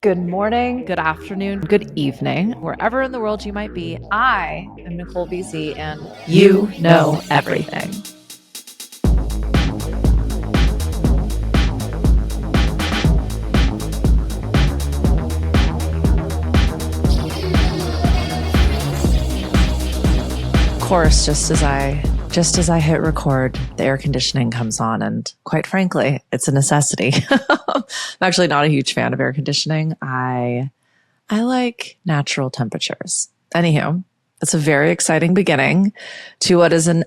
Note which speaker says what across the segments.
Speaker 1: Good morning, good afternoon, good evening, wherever in the world you might be. I am Nicole BC, and you know everything. Of course, just as I hit record, the air conditioning comes on, and quite frankly, it's a necessity. I'm actually not a huge fan of air conditioning. I like natural temperatures. Anywho, it's a very exciting beginning to what is a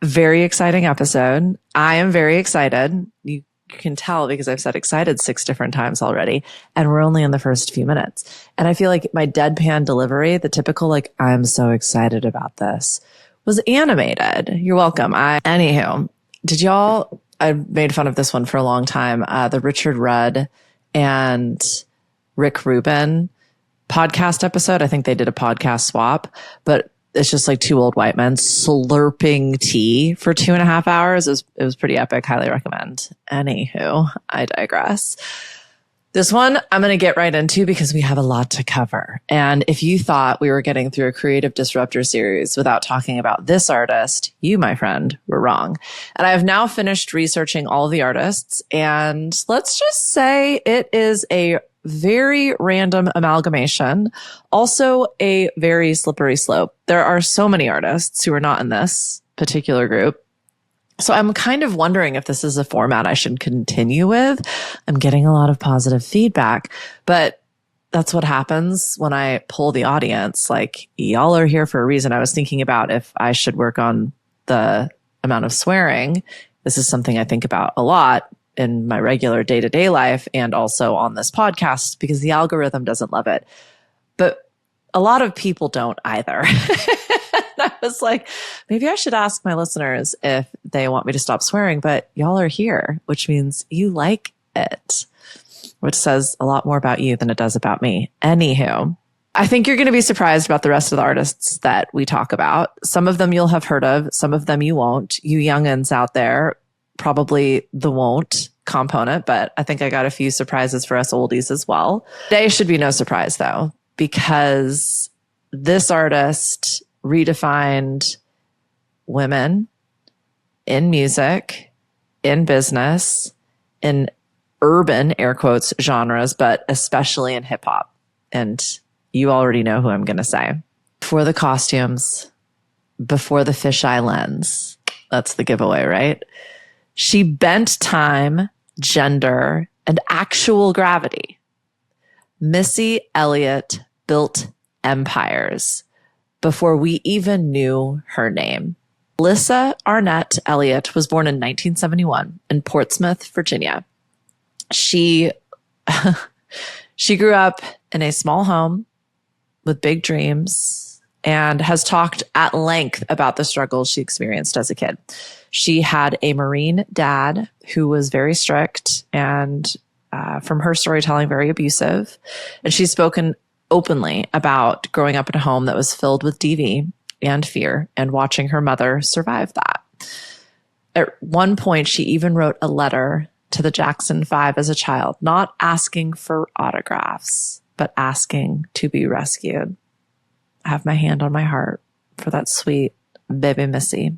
Speaker 1: very exciting episode. I am very excited. You can tell because I've said excited 6 different times already, and we're only in the first few minutes. And I feel like my deadpan delivery, the typical I'm so excited about this, was animated. You're welcome. Anywho, I made fun of this one for a long time. The Richard Rudd and Rick Rubin podcast episode. I think they did a podcast swap, but it's just like 2 old white men slurping tea for 2.5 hours. It was pretty epic. Highly recommend. Anywho, I digress. This one I'm going to get right into because we have a lot to cover. And if you thought we were getting through a creative disruptor series without talking about this artist, you, my friend, were wrong. And I have now finished researching all of the artists. And let's just say it is a very random amalgamation. Also a very slippery slope. There are so many artists who are not in this particular group. So I'm kind of wondering if this is a format I should continue with. I'm getting a lot of positive feedback, but that's what happens when I poll the audience. Y'all are here for a reason. I was thinking about if I should work on the amount of swearing. This is something I think about a lot in my regular day-to-day life and also on this podcast because the algorithm doesn't love it. But a lot of people don't either. I was like, maybe I should ask my listeners if they want me to stop swearing, but y'all are here, which means you like it, which says a lot more about you than it does about me. Anywho, I think you're going to be surprised about the rest of the artists that we talk about. Some of them you'll have heard of, some of them you won't. You youngins out there, probably the won't component, but I think I got a few surprises for us oldies as well. Today should be no surprise though, because this artist redefined women in music, in business, in urban, air quotes, genres, but especially in hip hop. And you already know who I'm going to say. Before the costumes, before the fisheye lens, that's the giveaway, right? She bent time, gender, and actual gravity. Missy Elliott built empires before we even knew her name. Alyssa Arnett Elliott was born in 1971 in Portsmouth, Virginia. She grew up in a small home with big dreams and has talked at length about the struggles she experienced as a kid. She had a Marine dad who was very strict and, from her storytelling, very abusive. And she's spoken openly about growing up in a home that was filled with DV and fear and watching her mother survive that. At one point, she even wrote a letter to the Jackson 5 as a child, not asking for autographs, but asking to be rescued. I have my hand on my heart for that sweet baby Missy.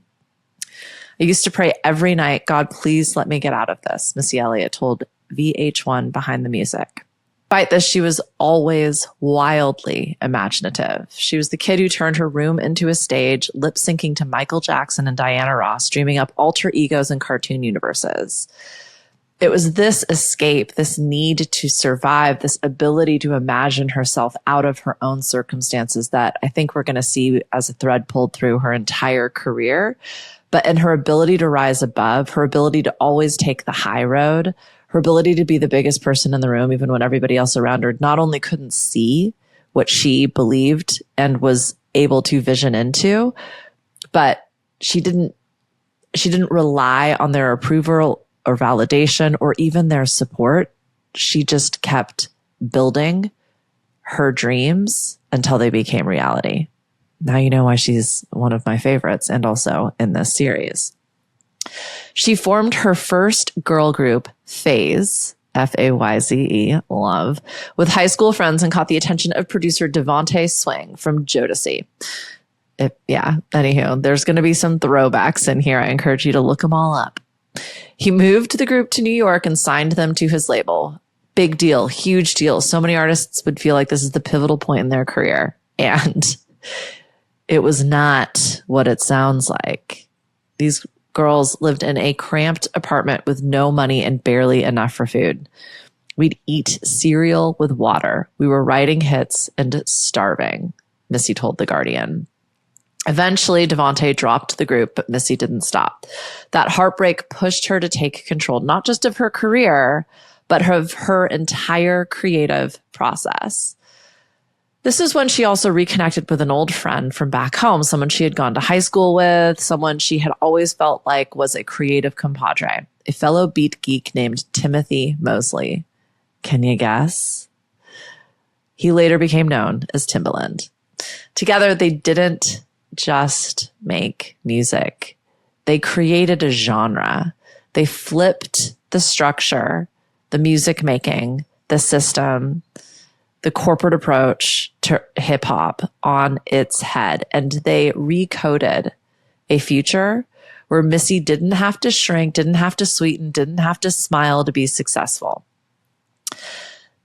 Speaker 1: I used to pray every night, God, please let me get out of this, Missy Elliott told VH1 Behind the Music. Despite this, she was always wildly imaginative. She was the kid who turned her room into a stage, lip syncing to Michael Jackson and Diana Ross, dreaming up alter egos and cartoon universes. It was this escape, this need to survive, this ability to imagine herself out of her own circumstances that I think we're going to see as a thread pulled through her entire career. But in her ability to rise above, her ability to always take the high road, her ability to be the biggest person in the room, even when everybody else around her not only couldn't see what she believed and was able to vision into, but she didn't rely on their approval or validation or even their support. She just kept building her dreams until they became reality. Now you know why she's one of my favorites and also in this series. She formed her first girl group, Phase, Fayze, love, with high school friends and caught the attention of producer Devontae Swing from Jodeci. Anywho, there's going to be some throwbacks in here. I encourage you to look them all up. He moved the group to New York and signed them to his label. Big deal, huge deal. So many artists would feel like this is the pivotal point in their career. And it was not what it sounds like. These girls lived in a cramped apartment with no money and barely enough for food. We'd eat cereal with water. We were writing hits and starving, Missy told The Guardian. Eventually, Devontae dropped the group, but Missy didn't stop. That heartbreak pushed her to take control, not just of her career, but of her entire creative process. This is when she also reconnected with an old friend from back home, someone she had gone to high school with, someone she had always felt like was a creative compadre, a fellow beat geek named Timothy Mosley. Can you guess? He later became known as Timbaland. Together, they didn't just make music. They created a genre. They flipped the structure, the music making, the system, the corporate approach to hip hop on its head. And they recoded a future where Missy didn't have to shrink, didn't have to sweeten, didn't have to smile to be successful.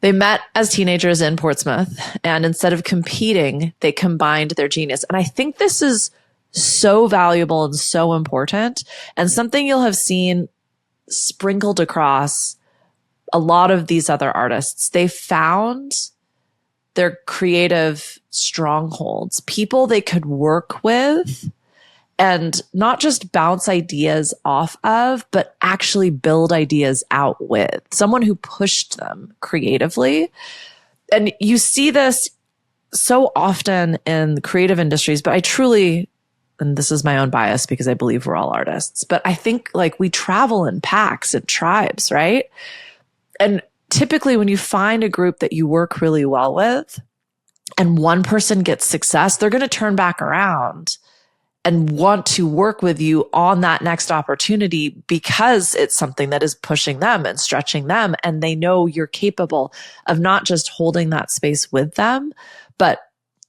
Speaker 1: They met as teenagers in Portsmouth, and instead of competing, they combined their genius. And I think this is so valuable and so important, and something you'll have seen sprinkled across a lot of these other artists. They found their creative strongholds, people they could work with and not just bounce ideas off of, but actually build ideas out with someone who pushed them creatively. And you see this so often in creative industries, but I truly, and this is my own bias because I believe we're all artists, but I think like we travel in packs and tribes, right? And typically when you find a group that you work really well with and one person gets success, they're going to turn back around and want to work with you on that next opportunity because it's something that is pushing them and stretching them. And they know you're capable of not just holding that space with them, but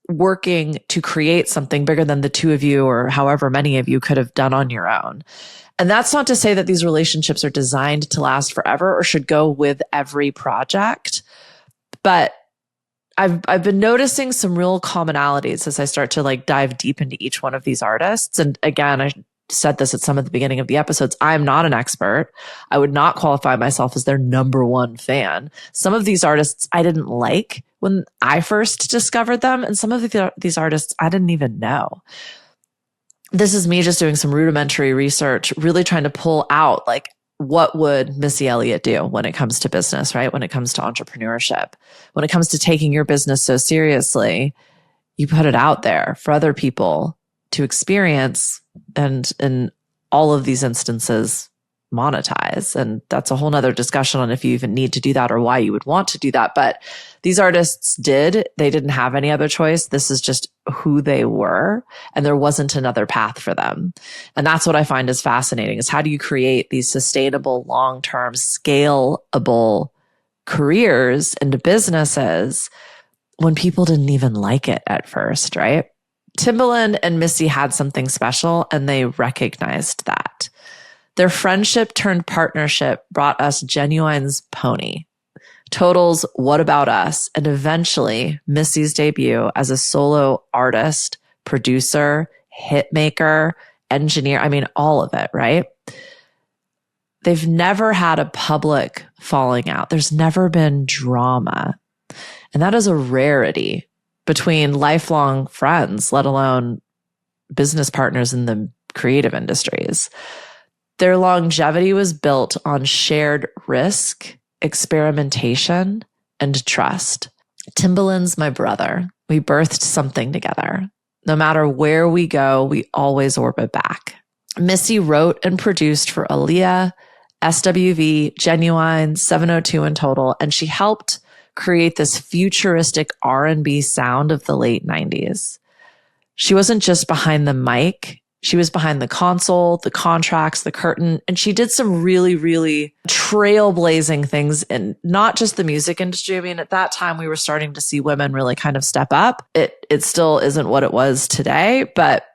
Speaker 1: working to create something bigger than the two of you or however many of you could have done on your own. And that's not to say that these relationships are designed to last forever or should go with every project, but I've been noticing some real commonalities as I start to like dive deep into each one of these artists. And again, I said this at some of the beginning of the episodes. I'm not an expert. I would not qualify myself as their number one fan. Some of these artists I didn't like when I first discovered them. And some of these artists I didn't even know. This is me just doing some rudimentary research, really trying to pull out like, what would Missy Elliott do when it comes to business, right? When it comes to entrepreneurship, when it comes to taking your business so seriously, you put it out there for other people to experience and in all of these instances, monetize. And that's a whole nother discussion on if you even need to do that or why you would want to do that. But these artists did. They didn't have any other choice. This is just who they were. And there wasn't another path for them. And that's what I find is fascinating is how do you create these sustainable, long-term, scalable careers into businesses when people didn't even like it at first, right? Timbaland and Missy had something special and they recognized that. Their friendship turned partnership brought us Genuine's Pony, Total's What About Us, and eventually Missy's debut as a solo artist, producer, hit maker, engineer. I mean, all of it, right? They've never had a public falling out. There's never been drama. And that is a rarity between lifelong friends, let alone business partners in the creative industries. Their longevity was built on shared risk, experimentation, and trust. Timbaland's my brother. We birthed something together. No matter where we go, we always orbit back. Missy wrote and produced for Aaliyah, SWV, Genuine, 702 in Total, and she helped create this futuristic R&B sound of the late 90s. She wasn't just behind the mic. She was behind the console, the contracts, the curtain, and she did some really, really trailblazing things in not just the music industry. I mean, at that time, we were starting to see women really kind of step up. It still isn't what it was today, but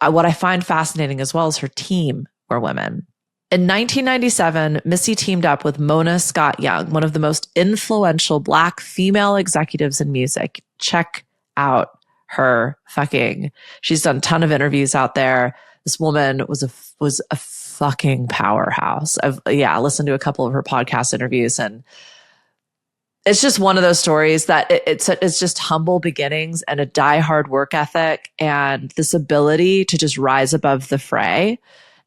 Speaker 1: what I find fascinating as well is her team were women. In 1997, Missy teamed up with Mona Scott Young, one of the most influential Black female executives in music. Check out her she's done a ton of interviews out there. This woman was a fucking powerhouse. I've listened to a couple of her podcast interviews, and it's just one of those stories that it's just humble beginnings and a diehard work ethic and this ability to just rise above the fray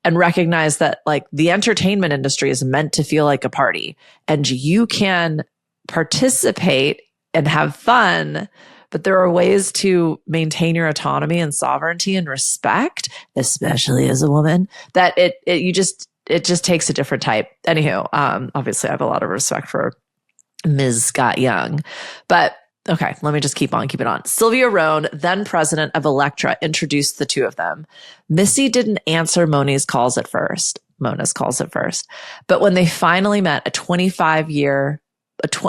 Speaker 1: and recognize that like the entertainment industry is meant to feel like a party, and you can participate and have fun, but there are ways to maintain your autonomy and sovereignty and respect, especially as a woman, that it just takes a different type. Anywho, obviously I have a lot of respect for Ms. Scott Young, but okay, let me just keep it on. Sylvia Rhone, then president of Elektra, introduced the two of them. Missy didn't answer Mona's calls at first, but when they finally met,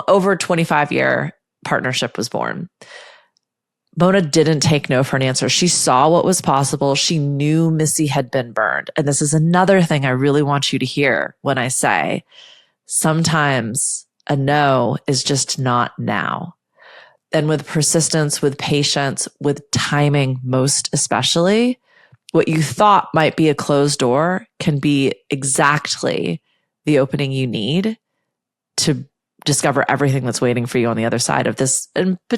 Speaker 1: over 25-year partnership was born. Mona didn't take no for an answer. She saw what was possible. She knew Missy had been burned. And this is another thing I really want you to hear when I say, sometimes a no is just not now. And with persistence, with patience, with timing, most especially, what you thought might be a closed door can be exactly the opening you need to discover everything that's waiting for you on the other side of this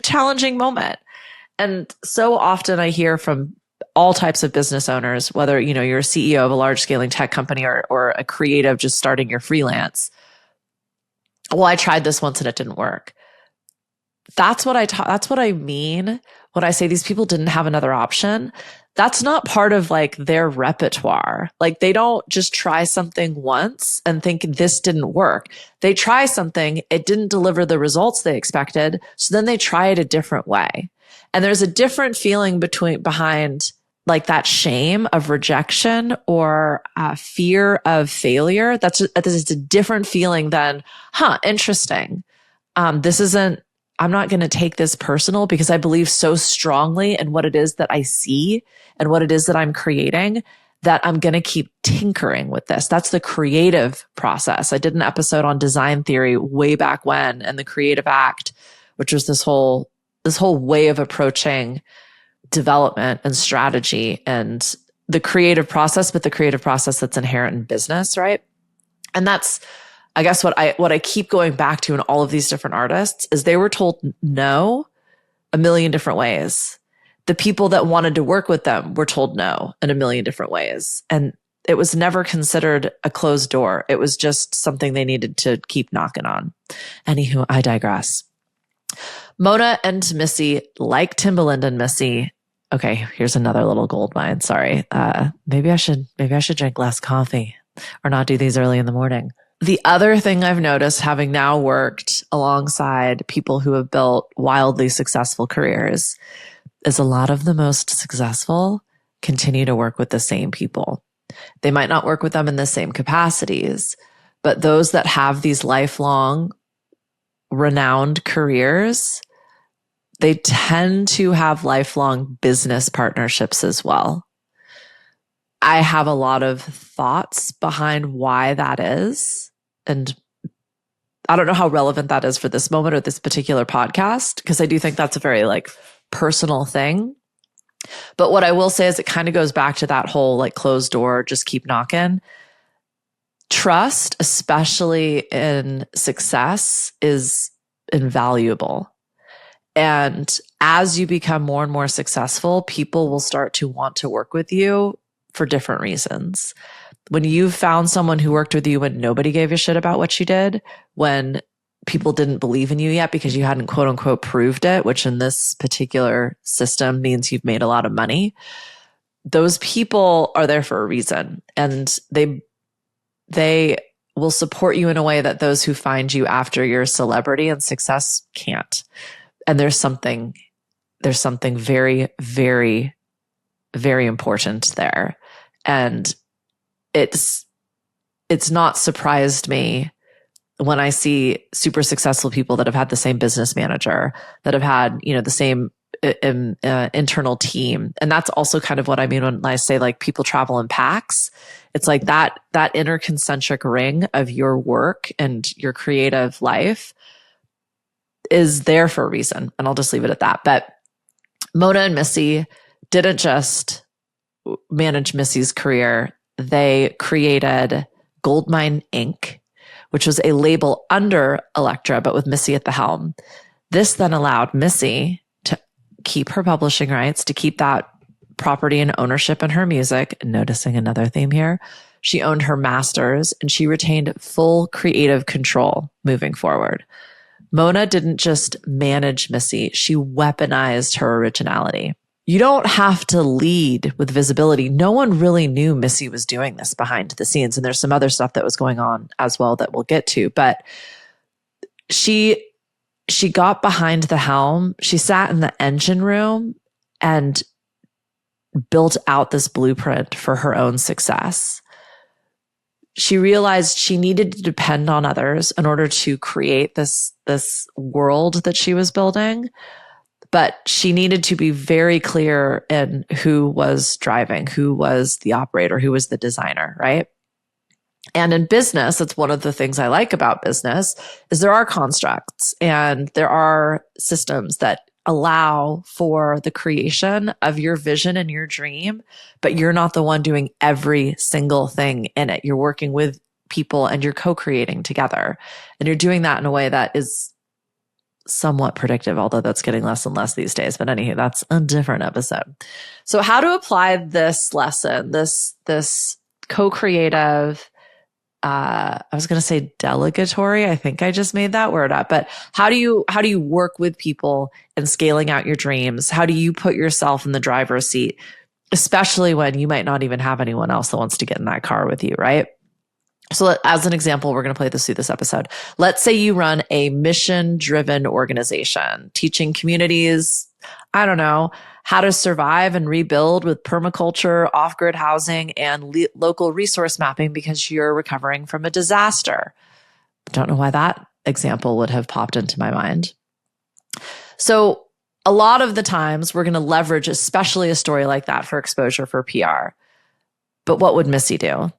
Speaker 1: challenging moment. And so often I hear from all types of business owners, whether you're a CEO of a large scaling tech company or a creative just starting your freelance. Well, I tried this once and it didn't work. That's what I mean when I say these people didn't have another option. That's not part of like their repertoire. Like they don't just try something once and think this didn't work. They try something, it didn't deliver the results they expected. So then they try it a different way. And there's a different feeling behind like that shame of rejection or fear of failure. That's a different feeling than, interesting. I'm not going to take this personal because I believe so strongly in what it is that I see and what it is that I'm creating that I'm going to keep tinkering with this. That's the creative process. I did an episode on design theory way back when, and the creative act, which was this whole way of approaching development and strategy and the creative process, but the creative process that's inherent in business, right? And that's, I guess, what I keep going back to in all of these different artists is they were told no a million different ways. The people that wanted to work with them were told no in a million different ways. And it was never considered a closed door. It was just something they needed to keep knocking on. Anywho, I digress. Mona and Missy, like Timbaland and Missy. Okay, here's another little gold mine. Sorry. Maybe I should drink less coffee or not do these early in the morning. The other thing I've noticed, having now worked alongside people who have built wildly successful careers, is a lot of the most successful continue to work with the same people. They might not work with them in the same capacities, but those that have these lifelong renowned careers, they tend to have lifelong business partnerships as well. I have a lot of thoughts behind why that is. And I don't know how relevant that is for this moment or this particular podcast, because I do think that's a very like personal thing. But what I will say is it kind of goes back to that whole like closed door, just keep knocking. Trust, especially in success, is invaluable. And as you become more and more successful, people will start to want to work with you for different reasons. When you've found someone who worked with you when nobody gave a shit about what you did, when people didn't believe in you yet because you hadn't quote unquote proved it, which in this particular system means you've made a lot of money, those people are there for a reason. And they will support you in a way that those who find you after your celebrity and success can't. And there's something very, very, very important there. And it's not surprised me when I see super successful people that have had the same business manager, that have had, the same internal team. And that's also kind of what I mean when I say like people travel in packs. It's like that inner concentric ring of your work and your creative life is there for a reason. And I'll just leave it at that. But Mona and Missy didn't just manage Missy's career. They created Goldmine Inc., which was a label under Elektra, but with Missy at the helm. This then allowed Missy to keep her publishing rights, to keep that property and ownership in her music. Noticing another theme here. She owned her masters and she retained full creative control moving forward. Mona didn't just manage Missy, she weaponized her originality. You don't have to lead with visibility. No one really knew Missy was doing this behind the scenes. And there's some other stuff that was going on as well that we'll get to. But she got behind the helm. She sat in the engine room and built out this blueprint for her own success. She realized she needed to depend on others in order to create this world that she was building. But she needed to be very clear in who was driving, who was the operator, who was the designer, right? And in business, that's one of the things I like about business is there are constructs and there are systems that allow for the creation of your vision and your dream, but you're not the one doing every single thing in it. You're working with people and you're co-creating together. And you're doing that in a way that is somewhat predictive, although that's getting less and less these days. But anyway, that's a different episode. So how to apply this lesson, this co-creative, I was going to say delegatory. I think I just made that word up, but how do you work with people in scaling out your dreams? How do you put yourself in the driver's seat, especially when you might not even have anyone else that wants to get in that car with you, right? So as an example, we're going to play this through this episode. Let's say you run a mission-driven organization, teaching communities, I don't know, how to survive and rebuild with permaculture, off-grid housing, and local resource mapping because you're recovering from a disaster. Don't know why that example would have popped into my mind. So a lot of the times we're going to leverage especially a story like that for exposure for PR. But what would Missy do?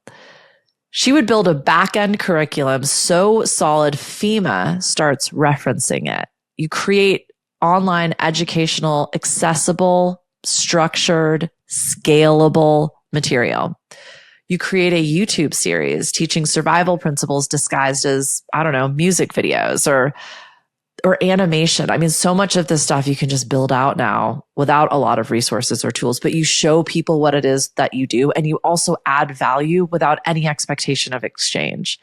Speaker 1: She would build a back-end curriculum so solid FEMA starts referencing it. You create online, educational, accessible, structured, scalable material. You create a YouTube series teaching survival principles disguised as, I don't know, music videos or animation. I mean, so much of this stuff you can just build out now without a lot of resources or tools, but you show people what it is that you do, and you also add value without any expectation of exchange.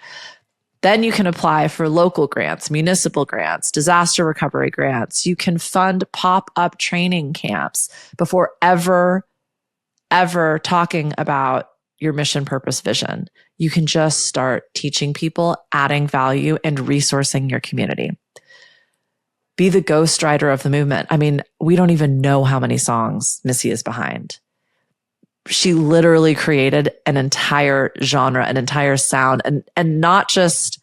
Speaker 1: Then you can apply for local grants, municipal grants, disaster recovery grants. You can fund pop-up training camps before ever talking about your mission, purpose, vision. You can just start teaching people, adding value, and resourcing your community. Be the ghostwriter of the movement. I mean, we don't even know how many songs Missy is behind. She literally created an entire genre, an entire sound, and not just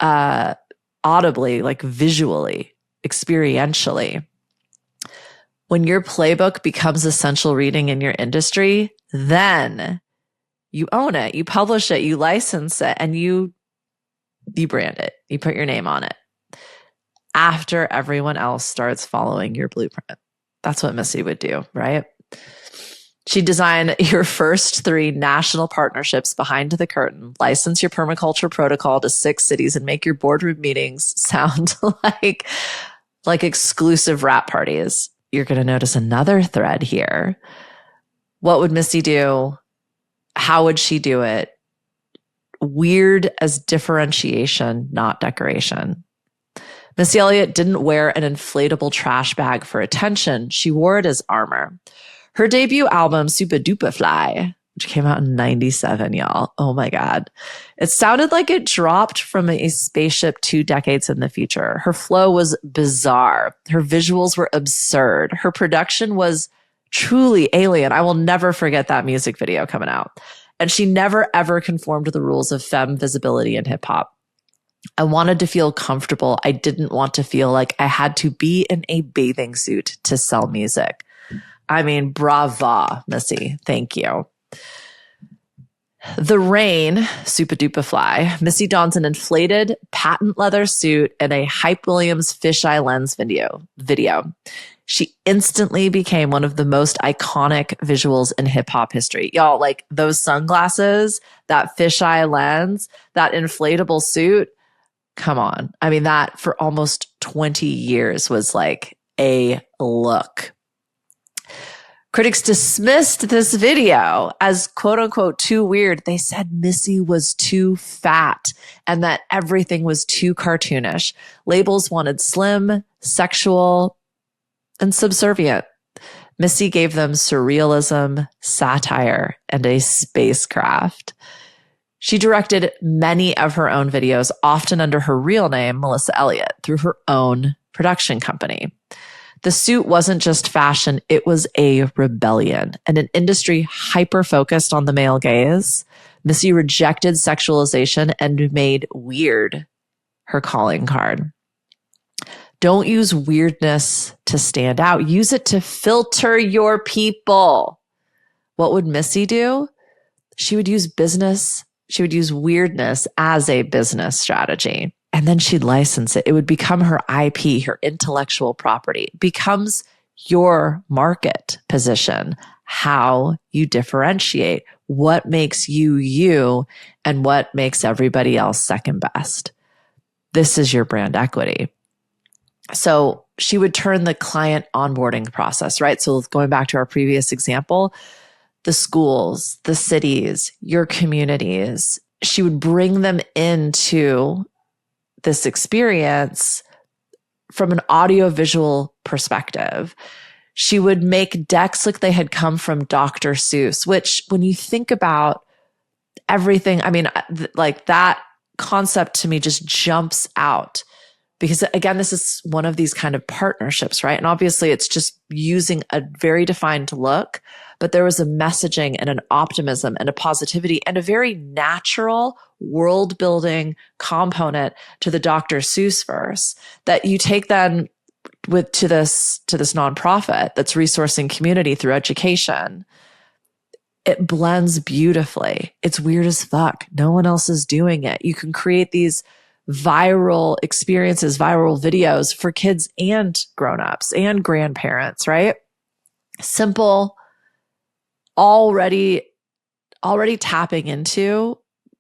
Speaker 1: audibly, like visually, experientially. When your playbook becomes essential reading in your industry, then you own it, you publish it, you license it, and you brand it. You put your name on it after everyone else starts following your blueprint. That's what Missy would do, right? She designed your first 3 national partnerships behind the curtain, license your permaculture protocol to 6 cities, and make your boardroom meetings sound like exclusive wrap parties. You're going to notice another thread here. What would Missy do? How would she do it? Weird as differentiation, not decoration. Missy Elliott didn't wear an inflatable trash bag for attention. She wore it as armor. Her debut album, Super Duper Fly, which came out in 97, y'all. Oh my God. It sounded like it dropped from a spaceship 2 decades in the future. Her flow was bizarre. Her visuals were absurd. Her production was truly alien. I will never forget that music video coming out. And she never, ever conformed to the rules of femme visibility in hip hop. I wanted to feel comfortable. I didn't want to feel like I had to be in a bathing suit to sell music. I mean, brava, Missy. Thank you. The Rain, Super Duper Fly. Missy dons an inflated patent leather suit and a Hype Williams fisheye lens video. She instantly became one of the most iconic visuals in hip hop history. Y'all, like those sunglasses, that fisheye lens, that inflatable suit. Come on. I mean, that for almost 20 years was like a look. Critics dismissed this video as quote unquote too weird. They said Missy was too fat and that everything was too cartoonish. Labels wanted slim, sexual, and subservient. Missy gave them surrealism, satire, and a spacecraft. She directed many of her own videos, often under her real name, Missy Elliott, through her own production company. The suit wasn't just fashion, it was a rebellion. And an industry hyper-focused on the male gaze, Missy rejected sexualization and made weird her calling card. Don't use weirdness to stand out. Use it to filter your people. What would Missy do? She would use weirdness as a business strategy. And then she'd license it. It would become her IP, her intellectual property. It becomes your market position, how you differentiate, what makes you you, and what makes everybody else second best. This is your brand equity. So she would turn the client onboarding process, right? So going back to our previous example, the schools, the cities, your communities, she would bring them into this experience from an audiovisual perspective. She would make decks like they had come from Dr. Seuss, which when you think about everything, I mean, like that concept to me just jumps out. Because again, this is one of these kind of partnerships, right? And obviously it's just using a very defined look, but there was a messaging and an optimism and a positivity and a very natural world building component to the Dr. Seuss verse that you take then to this nonprofit that's resourcing community through education. It blends beautifully. It's weird as fuck. No one else is doing it. You can create these viral experiences, viral videos for kids and grownups and grandparents, right? Simple, already tapping into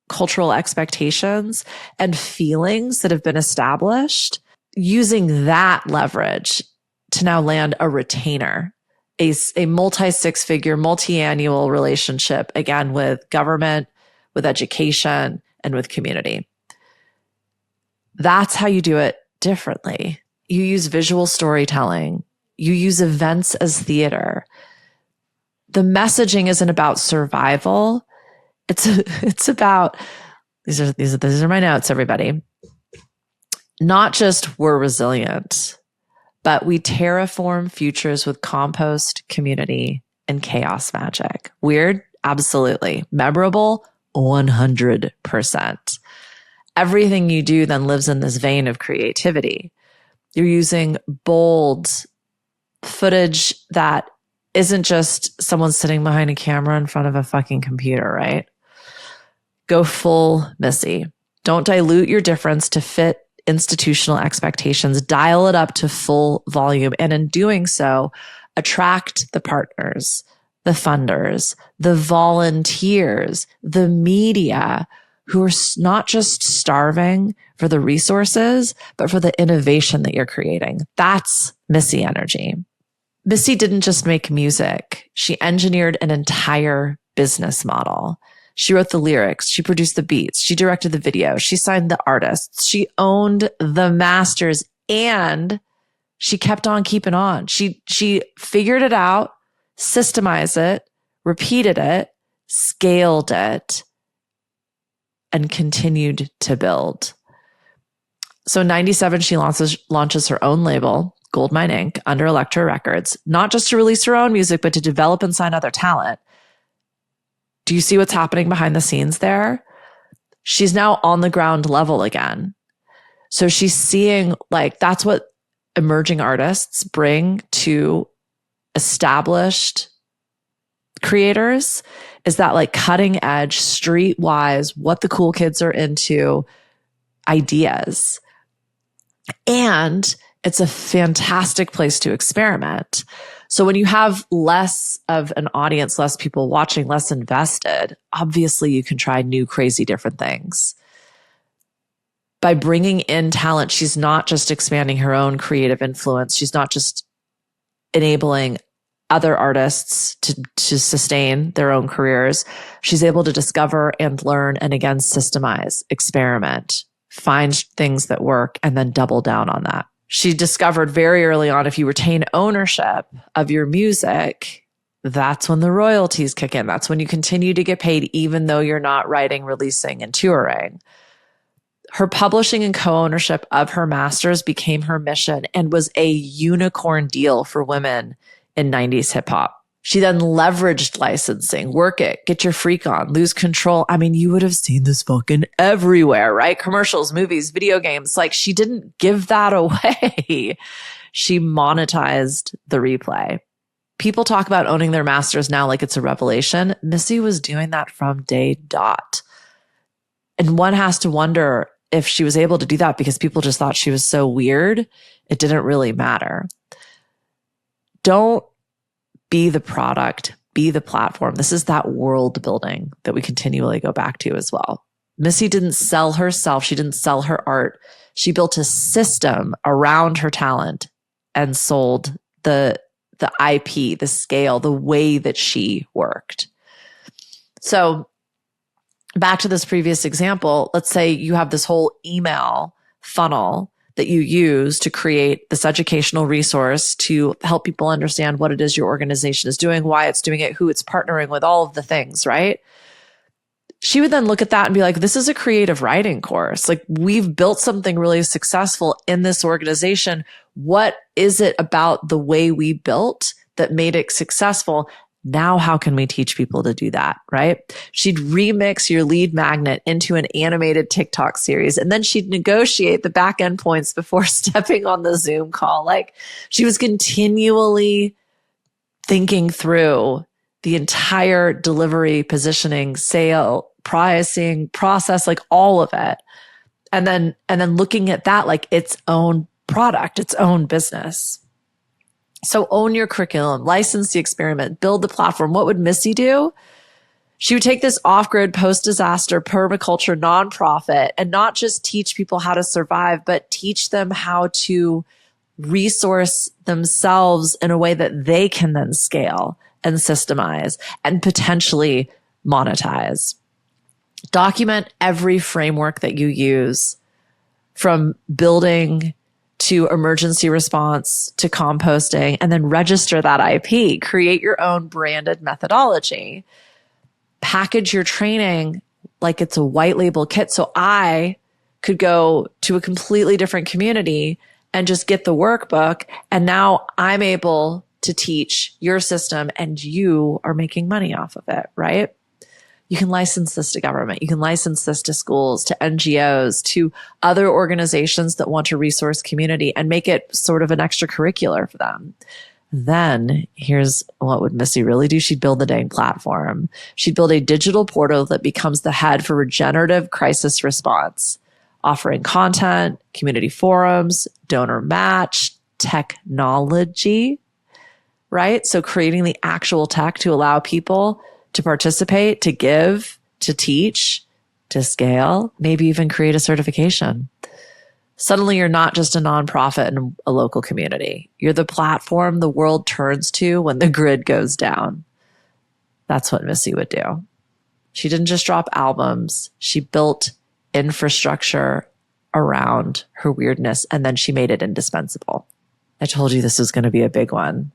Speaker 1: cultural expectations and feelings that have been established, using that leverage to now land a retainer, a multi-six-figure, multi-annual relationship, again, with government, with education, and with community. That's how you do it differently. You use visual storytelling. You use events as theater. The messaging isn't about survival. It's about, these are my notes, everybody. Not just we're resilient, but we terraform futures with compost, community, and chaos magic. Weird? Absolutely. Memorable? 100%. Everything you do then lives in this vein of creativity. You're using bold footage that isn't just someone sitting behind a camera in front of a fucking computer, right? Go full Missy. Don't dilute your difference to fit institutional expectations. Dial it up to full volume. And in doing so, attract the partners, the funders, the volunteers, the media, who are not just starving for the resources, but for the innovation that you're creating. That's Missy energy. Missy didn't just make music. She engineered an entire business model. She wrote the lyrics. She produced the beats. She directed the video. She signed the artists. She owned the masters, and she kept on keeping on. She figured it out, systemized it, repeated it, scaled it, and continued to build. So in 97, she launches her own label, Goldmine Inc. under Elektra Records, not just to release her own music, but to develop and sign other talent. Do you see what's happening behind the scenes there? She's now on the ground level again. So she's seeing like that's what emerging artists bring to established creators, is that like cutting edge, streetwise, what the cool kids are into ideas. And it's a fantastic place to experiment. So when you have less of an audience, less people watching, less invested, obviously you can try new, crazy, different things. By bringing in talent, she's not just expanding her own creative influence. She's not just enabling other artists to sustain their own careers. She's able to discover and learn and again, systemize, experiment, find things that work, and then double down on that. She discovered very early on, if you retain ownership of your music, that's when the royalties kick in. That's when you continue to get paid, even though you're not writing, releasing, and touring. Her publishing and co-ownership of her masters became her mission and was a unicorn deal for women in 90s hip hop. She then leveraged licensing, work it, get your freak on, lose control. I mean, you would have seen this fucking everywhere, right? Commercials, movies, video games. Like, she didn't give that away. She monetized the replay. People talk about owning their masters now like it's a revelation. Missy was doing that from day dot. And one has to wonder if she was able to do that because people just thought she was so weird. It didn't really matter. Don't be the product, be the platform. This is that world building that we continually go back to as well. Missy didn't sell herself. She didn't sell her art. She built a system around her talent and sold the IP, the scale, the way that she worked. So back to this previous example, let's say you have this whole email funnel that you use to create this educational resource to help people understand what it is your organization is doing, why it's doing it, who it's partnering with, all of the things, right? She would then look at that and be like, this is a creative writing course. Like, we've built something really successful in this organization. What is it about the way we built that made it successful? Now, how can we teach people to do that, right? She'd remix your lead magnet into an animated TikTok series, and then she'd negotiate the back end points before stepping on the Zoom call. Like, she was continually thinking through the entire delivery, positioning, sale, pricing process, like all of it. And then looking at that like its own product, its own business. So own your curriculum, license the experiment, build the platform. What would Missy do? She would take this off-grid, post-disaster, permaculture nonprofit and not just teach people how to survive, but teach them how to resource themselves in a way that they can then scale and systemize and potentially monetize. Document every framework that you use, from building to emergency response to composting, and then register that IP. Create your own branded methodology. Package your training like it's a white label kit. So I could go to a completely different community and just get the workbook. And now I'm able to teach your system and you are making money off of it, right? You can license this to government. You can license this to schools, to NGOs, to other organizations that want to resource community and make it sort of an extracurricular for them. Then here's what would Missy really do? She'd build the dang platform. She'd build a digital portal that becomes the head for regenerative crisis response, offering content, community forums, donor match, technology, right? So creating the actual tech to allow people to participate, to give, to teach, to scale, maybe even create a certification. Suddenly you're not just a nonprofit in a local community. You're the platform the world turns to when the grid goes down. That's what Missy would do. She didn't just drop albums. She built infrastructure around her weirdness, and then she made it indispensable. I told you this was going to be a big one.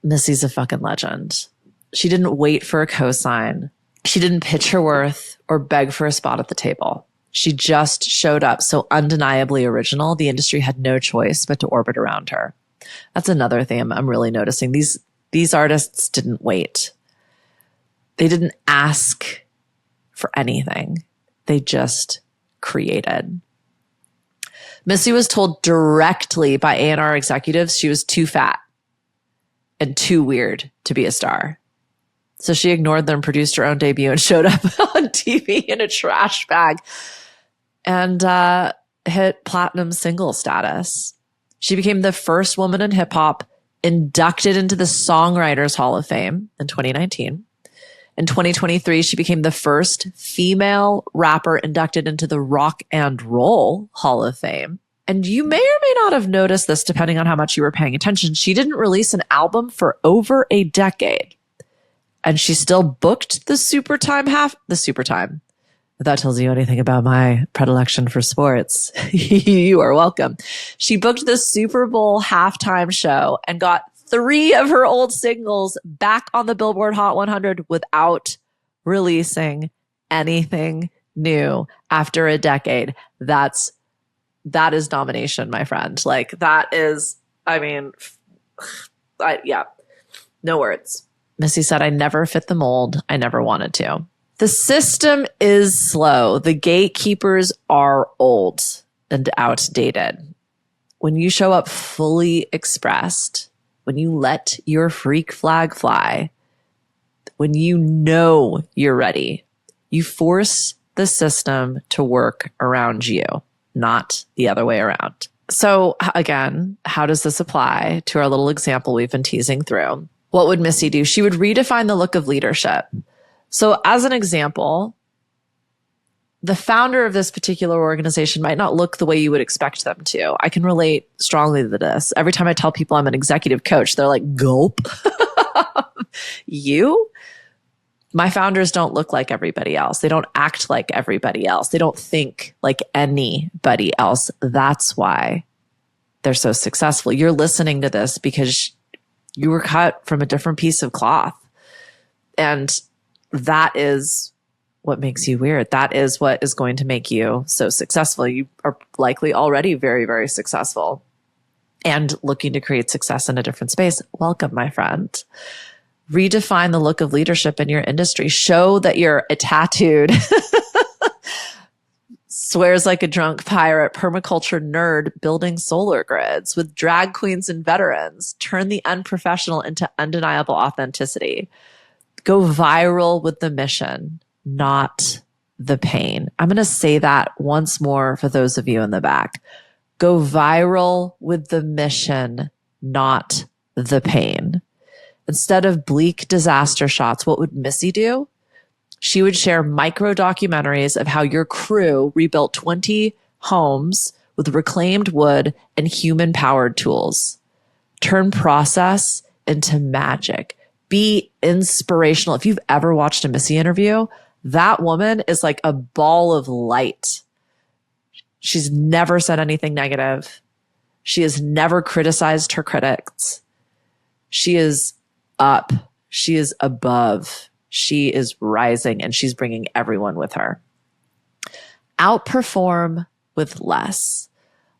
Speaker 1: Missy's a fucking legend. She didn't wait for a cosign. She didn't pitch her worth or beg for a spot at the table. She just showed up so undeniably original, the industry had no choice but to orbit around her. That's another thing I'm really noticing. These artists didn't wait. They didn't ask for anything. They just created. Missy was told directly by A&R executives she was too fat and too weird to be a star. So she ignored them, produced her own debut, and showed up on TV in a trash bag and hit platinum single status. She became the first woman in hip hop inducted into the Songwriters Hall of Fame in 2019. In 2023, she became the first female rapper inducted into the Rock and Roll Hall of Fame. And you may or may not have noticed this depending on how much you were paying attention. She didn't release an album for over a decade. And she still booked the Supertime. If that tells you anything about my predilection for sports, you are welcome. She booked the Super Bowl halftime show and got 3 of her old singles back on the Billboard Hot 100 without releasing anything new after a decade. That is domination, my friend. Like that is, no words. Missy said, I never fit the mold. I never wanted to. The system is slow. The gatekeepers are old and outdated. When you show up fully expressed, when you let your freak flag fly, when you know you're ready, you force the system to work around you, not the other way around. So again, how does this apply to our little example we've been teasing through? What would Missy do? She would redefine the look of leadership. So as an example, the founder of this particular organization might not look the way you would expect them to. I can relate strongly to this. Every time I tell people I'm an executive coach, they're like, gulp. You? My founders don't look like everybody else. They don't act like everybody else. They don't think like anybody else. That's why they're so successful. You're listening to this because you were cut from a different piece of cloth. And that is what makes you weird. That is what is going to make you so successful. You are likely already very, very successful and looking to create success in a different space. Welcome, my friend. Redefine the look of leadership in your industry. Show that you're a tattooed, swears like a drunk pirate, permaculture nerd building solar grids with drag queens and veterans. Turn the unprofessional into undeniable authenticity. Go viral with the mission, not the pain. I'm going to say that once more for those of you in the back. Go viral with the mission, not the pain. Instead of bleak disaster shots, what would Missy do? She would share micro documentaries of how your crew rebuilt 20 homes with reclaimed wood and human powered tools. Turn process into magic. Be inspirational. If you've ever watched a Missy interview, that woman is like a ball of light. She's never said anything negative. She has never criticized her critics. She is up. She is above. She is rising, and she's bringing everyone with her. Outperform with less.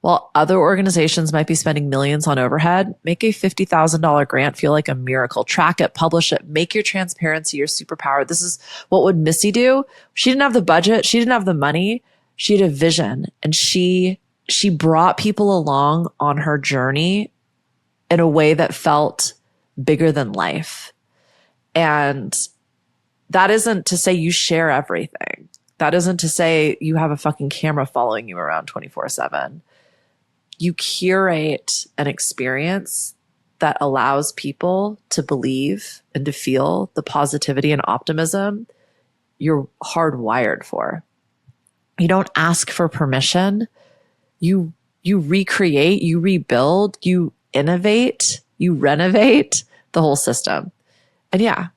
Speaker 1: While other organizations might be spending millions on overhead, make a $50,000 grant feel like a miracle. Track it, publish it, make your transparency your superpower. This is what would Missy do? She didn't have the budget. She didn't have the money. She had a vision, and she brought people along on her journey in a way that felt bigger than life. And that isn't to say you share everything. That isn't to say you have a fucking camera following you around 24/7. You curate an experience that allows people to believe and to feel the positivity and optimism you're hardwired for. You don't ask for permission. You recreate, you rebuild, you innovate, you renovate the whole system. And yeah,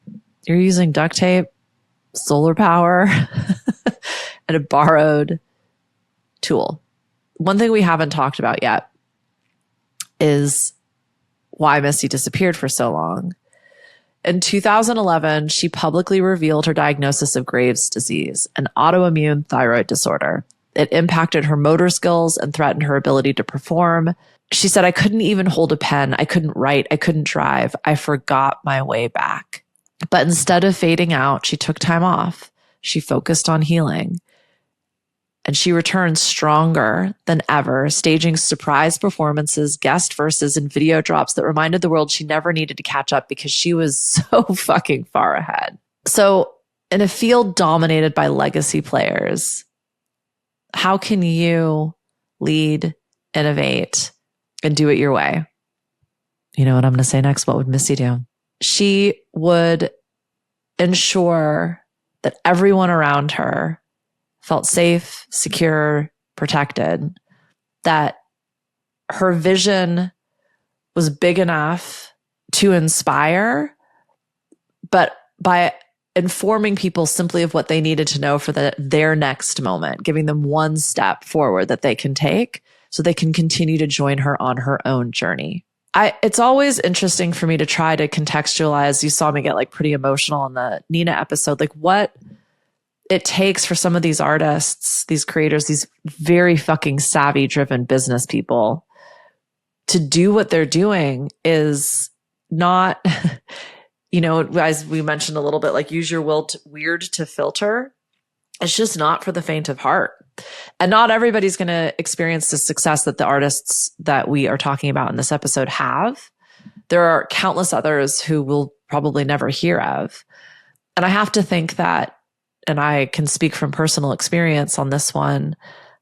Speaker 1: you're using duct tape, solar power, and a borrowed tool. One thing we haven't talked about yet is why Missy disappeared for so long. In 2011, she publicly revealed her diagnosis of Graves' disease, an autoimmune thyroid disorder. It impacted her motor skills and threatened her ability to perform. She said, I couldn't even hold a pen. I couldn't write. I couldn't drive. I forgot my way back. But instead of fading out, she took time off. She focused on healing. And she returned stronger than ever, staging surprise performances, guest verses, and video drops that reminded the world she never needed to catch up because she was so fucking far ahead. So in a field dominated by legacy players, how can you lead, innovate, and do it your way? You know what I'm going to say next? What would Missy do? She would ensure that everyone around her felt safe, secure, protected, that her vision was big enough to inspire, but by informing people simply of what they needed to know for their next moment, giving them one step forward that they can take so they can continue to join her on her own journey. It's always interesting for me to try to contextualize. You saw me get like pretty emotional in the Nina episode, like what it takes for some of these artists, these creators, these very fucking savvy driven business people to do what they're doing is not, you know, as we mentioned a little bit, like use your weird to filter. It's just not for the faint of heart. And not everybody's going to experience the success that the artists that we are talking about in this episode have. There are countless others who we'll probably never hear of. And I have to think that, and I can speak from personal experience on this one,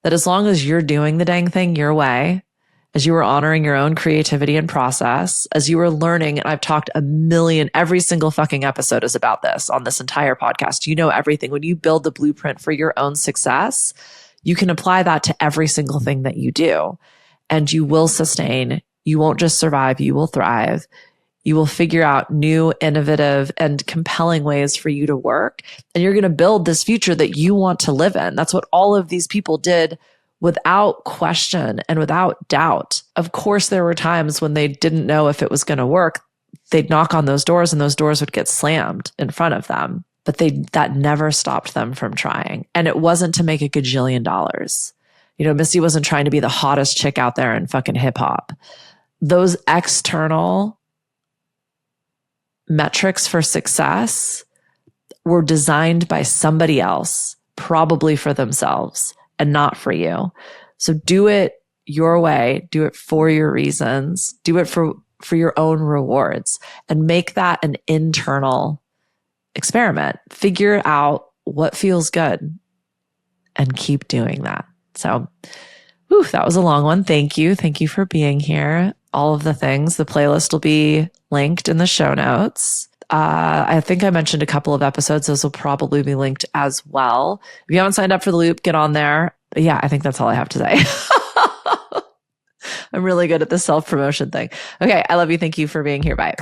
Speaker 1: that as long as you're doing the dang thing your way, as you are honoring your own creativity and process, as you are learning, and I've talked every single fucking episode is about this on this entire podcast. You know everything. When you build the blueprint for your own success, you can apply that to every single thing that you do, and you will sustain. You won't just survive, you will thrive. You will figure out new, innovative, and compelling ways for you to work. And you're going to build this future that you want to live in. That's what all of these people did without question and without doubt. Of course, there were times when they didn't know if it was going to work. They'd knock on those doors and those doors would get slammed in front of them. But that never stopped them from trying. And it wasn't to make $1 gajillion. You know, Missy wasn't trying to be the hottest chick out there in fucking hip hop. Those external metrics for success were designed by somebody else, probably for themselves and not for you. So do it your way, do it for your reasons, do it for your own rewards, and make that an internal experiment. Figure out what feels good and keep doing that. So, that was a long one. Thank you. Thank you for being here. All of the things, the playlist will be linked in the show notes. I think I mentioned a couple of episodes. Those will probably be linked as well. If you haven't signed up for the loop, get on there. But yeah, I think that's all I have to say. I'm really good at the self-promotion thing. Okay. I love you. Thank you for being here. Bye.